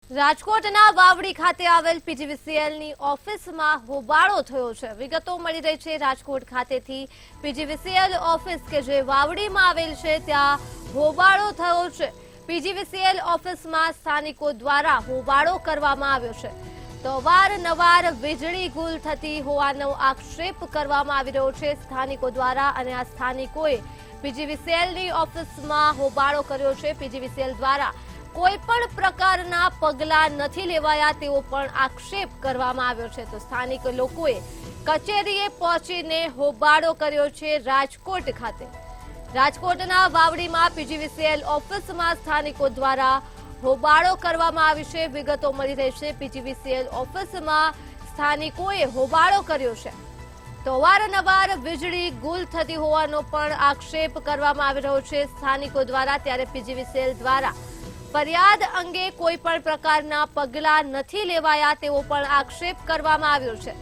રાજકોટના વાવડી ખાતે આવેલ પીજીવીસીએલની ઓફિસમાં હોબાળો થયો છે। વિગતો મળી રહી છે રાજકોટ ખાતેથી પીજીવીસીએલ ઓફિસ કે જે વાવડીમાં આવેલ છે ત્યાં હોબાળો થયો છે। પીજીવીસીએલ ઓફિસમાં સ્થાનિકો દ્વારા હોબાળો કરવામાં આવ્યો છે તો અવારનવાર વીજળી ગુલ થતી હોવાનો આક્ષેપ કરવામાં આવી રહ્યો છે સ્થાનિકો દ્વારા અને આ સ્થાનિકોએ પીજીવીસીએલની ઓફિસમાં હોબાળો કર્યો છે। પીજીવીસીએલ દ્વારા કોઈ પણ પ્રકારના પગલાં નથી લેવાયા તેવો પણ આક્ષેપ કરવામાં આવ્યો છે તો સ્થાનિક લોકોએ કચેરીએ પહોંચીને હોબાળો કર્યો છે। રાજકોટ ખાતે રાજકોટના વાવડીમાં પીજીવીસીએલ ઓફિસમાં સ્થાનિકો દ્વારા હોબાળો કરવામાં આવ્યો છે। વિગતો મળી રહી છે પીજીવીસીએલ ઓફિસમાં સ્થાનિકોએ હોબાળો કર્યો છે તો અવારનવાર વીજળી ગુલ થતી હોવાનો પણ આક્ષેપ કરવામાં આવી રહ્યો છે સ્થાનિકો દ્વારા। ત્યારે પીજીવીસીએલ દ્વારા ફરિયાદ અંગે કોઈ પણ પ્રકારના પગલાં નથી લેવાયા તેવો પણ આક્ષેપ કરવામાં આવ્યો છે।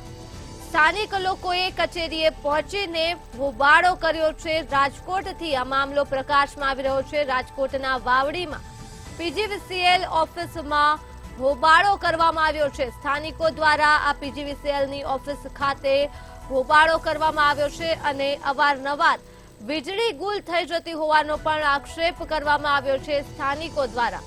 સ્થાનિક લોકોએ કચેરીએ પહોંચીને હોબાળો કર્યો છે। રાજકોટથી આ મામલો પ્રકાશમાં આવી રહ્યો છે। રાજકોટના વાવડીમાં પીજીવીસીએલ ઓફિસમાં હોબાળો કરવામાં આવ્યો છે। સ્થાનિકો દ્વારા આ પીજીવીસીએલની ઓફિસ ખાતે હોબાળો કરવામાં આવ્યો છે અને અવારનવાર વીજળી ગુલ થઈ જતી હોવાનો પણ આક્ષેપ કરવામાં આવ્યો છે સ્થાનિકો દ્વારા।